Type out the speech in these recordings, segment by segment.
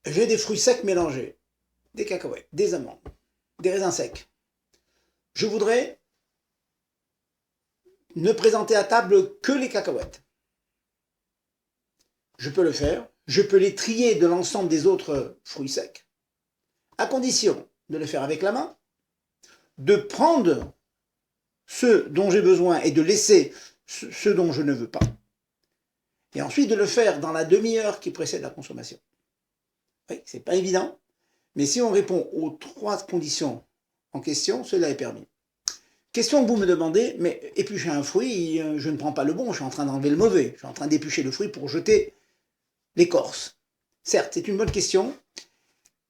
J'ai des fruits secs mélangés, des cacahuètes, des amandes, des raisins secs. Je voudrais ne présenter à table que les cacahuètes. Je peux le faire, je peux les trier de l'ensemble des autres fruits secs, à condition de le faire avec la main, de prendre ceux dont j'ai besoin et de laisser ceux dont je ne veux pas, et ensuite de le faire dans la demi-heure qui précède la consommation. Oui, c'est pas évident, mais si on répond aux 3 conditions en question, cela est permis. Question que vous me demandez, mais éplucher un fruit, je ne prends pas le bon, je suis en train d'enlever le mauvais, je suis en train d'éplucher le fruit pour jeter l'écorce. Certes, c'est une bonne question,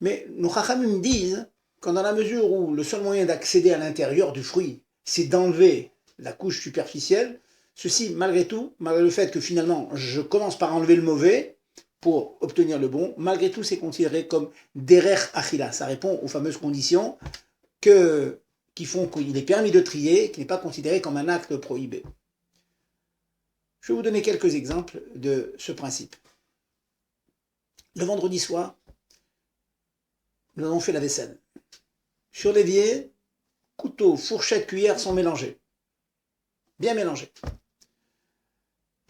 mais nos chachamim disent que dans la mesure où le seul moyen d'accéder à l'intérieur du fruit, c'est d'enlever la couche superficielle, ceci, malgré tout, malgré le fait que finalement, je commence par enlever le mauvais pour obtenir le bon, malgré tout, c'est considéré comme derer achila. Ça répond aux fameuses conditions qui font qu'il est permis de trier, qui n'est pas considéré comme un acte prohibé. Je vais vous donner quelques exemples de ce principe. Le vendredi soir, nous avons fait la vaisselle. Sur l'évier, couteau, fourchette, cuillère sont mélangés. Bien mélangés.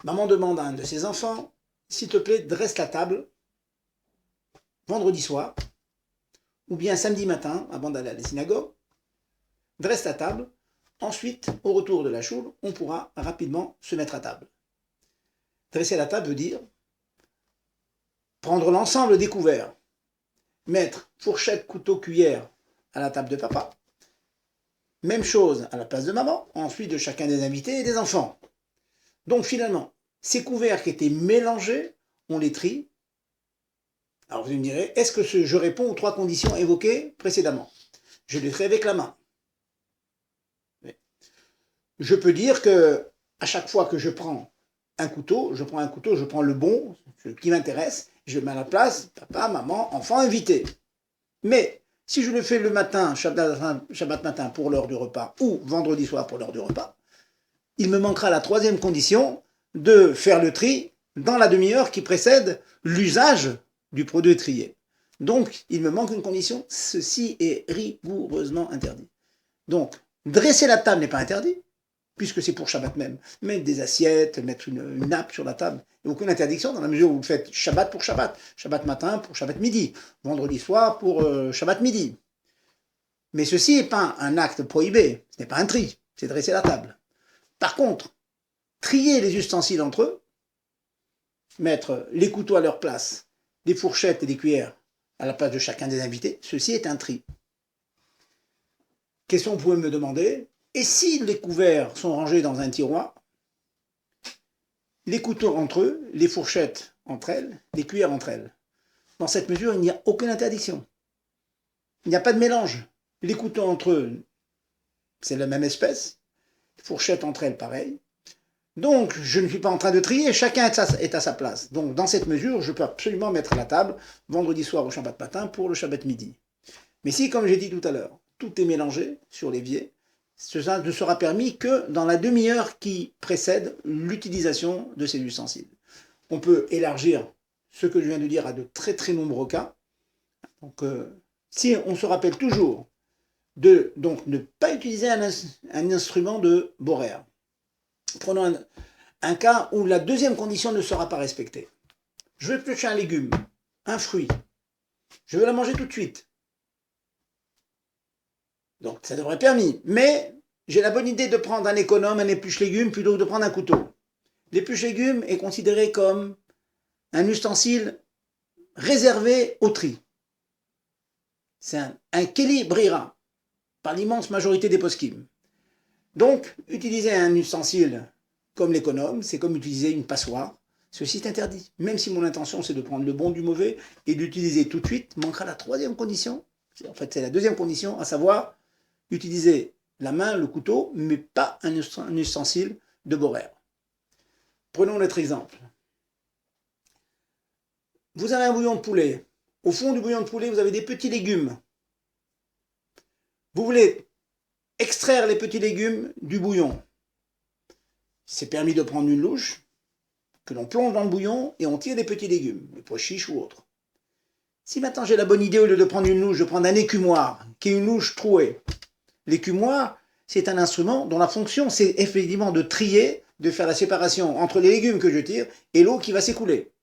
Maman demande à un de ses enfants, s'il te plaît, dresse la table vendredi soir, ou bien samedi matin, avant d'aller à la synagogue, dresse la table. Ensuite, au retour de la choule, on pourra rapidement se mettre à table. Dresser la table veut dire prendre l'ensemble des couverts, mettre fourchette, couteau, cuillère à la table de papa. Même chose à la place de maman, ensuite de chacun des invités et des enfants. Donc finalement, ces couverts qui étaient mélangés, on les trie. Alors vous me direz, est-ce que je réponds aux 3 conditions évoquées précédemment? Je les trie avec la main. Je peux dire que à chaque fois que je prends un couteau, je prends le bon, ce qui m'intéresse, je le mets à la place, papa, maman, enfant, invité. Mais si je le fais le matin, Shabbat matin pour l'heure du repas, ou vendredi soir pour l'heure du repas, il me manquera la 3e condition de faire le tri dans la demi-heure qui précède l'usage du produit trié. Donc, il me manque une condition, ceci est rigoureusement interdit. Donc, dresser la table n'est pas interdit, puisque c'est pour Shabbat même. Mettre des assiettes, mettre une nappe sur la table, il n'y a aucune interdiction dans la mesure où vous faites Shabbat pour Shabbat. Shabbat matin pour Shabbat midi. Vendredi soir pour Shabbat midi. Mais ceci n'est pas un acte prohibé, ce n'est pas un tri, c'est dresser la table. Par contre, trier les ustensiles entre eux, mettre les couteaux à leur place, les fourchettes et les cuillères à la place de chacun des invités, ceci est un tri. Question que vous pouvez me demander, et si les couverts sont rangés dans un tiroir, les couteaux entre eux, les fourchettes entre elles, les cuillères entre elles? Dans cette mesure, il n'y a aucune interdiction. Il n'y a pas de mélange. Les couteaux entre eux, c'est la même espèce. Les fourchettes entre elles, pareil. Donc, je ne suis pas en train de trier, chacun est à sa place. Donc, dans cette mesure, je peux absolument mettre à la table vendredi soir au Shabbat matin pour le Shabbat midi. Mais si, comme j'ai dit tout à l'heure, tout est mélangé sur l'évier, cela ne sera permis que dans la demi-heure qui précède l'utilisation de ces ustensiles. On peut élargir ce que je viens de dire à de très très nombreux cas. Donc, si on se rappelle toujours de donc, ne pas utiliser un instrument de borer. Prenons un cas où la 2e condition ne sera pas respectée. Je vais éplucher un légume, un fruit. Je veux la manger tout de suite. Donc ça devrait être permis. Mais j'ai la bonne idée de prendre un économe, un épluche-légumes, plutôt que de prendre un couteau. L'épluche-légumes est considéré comme un ustensile réservé au tri. C'est un keli brira, par l'immense majorité des poskim. Donc, utiliser un ustensile comme l'économe, c'est comme utiliser une passoire. Ceci est interdit. Même si mon intention, c'est de prendre le bon du mauvais et d'utiliser tout de suite, manquera la 3e condition. En fait, c'est la 2e condition, à savoir utiliser la main, le couteau, mais pas un ustensile de borer. Prenons notre exemple. Vous avez un bouillon de poulet. Au fond du bouillon de poulet, vous avez des petits légumes. Vous voulez extraire les petits légumes du bouillon. C'est permis de prendre une louche que l'on plonge dans le bouillon et on tire des petits légumes, les pois chiches ou autres. Si maintenant j'ai la bonne idée, au lieu de prendre une louche, de prendre un écumoire, qui est une louche trouée. L'écumoire, c'est un instrument dont la fonction, c'est effectivement de trier, de faire la séparation entre les légumes que je tire et l'eau qui va s'écouler.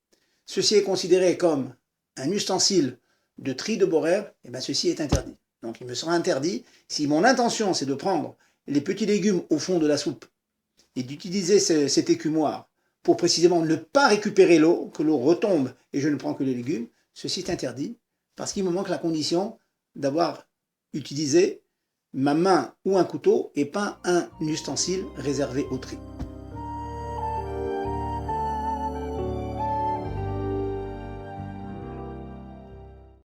Ceci est considéré comme un ustensile de tri de Borer, et bien ceci est interdit. Donc il me sera interdit, si mon intention c'est de prendre les petits légumes au fond de la soupe et d'utiliser cet écumoire pour précisément ne pas récupérer l'eau, que l'eau retombe et je ne prends que les légumes, ceci est interdit parce qu'il me manque la condition d'avoir utilisé ma main ou un couteau et pas un ustensile réservé au tri.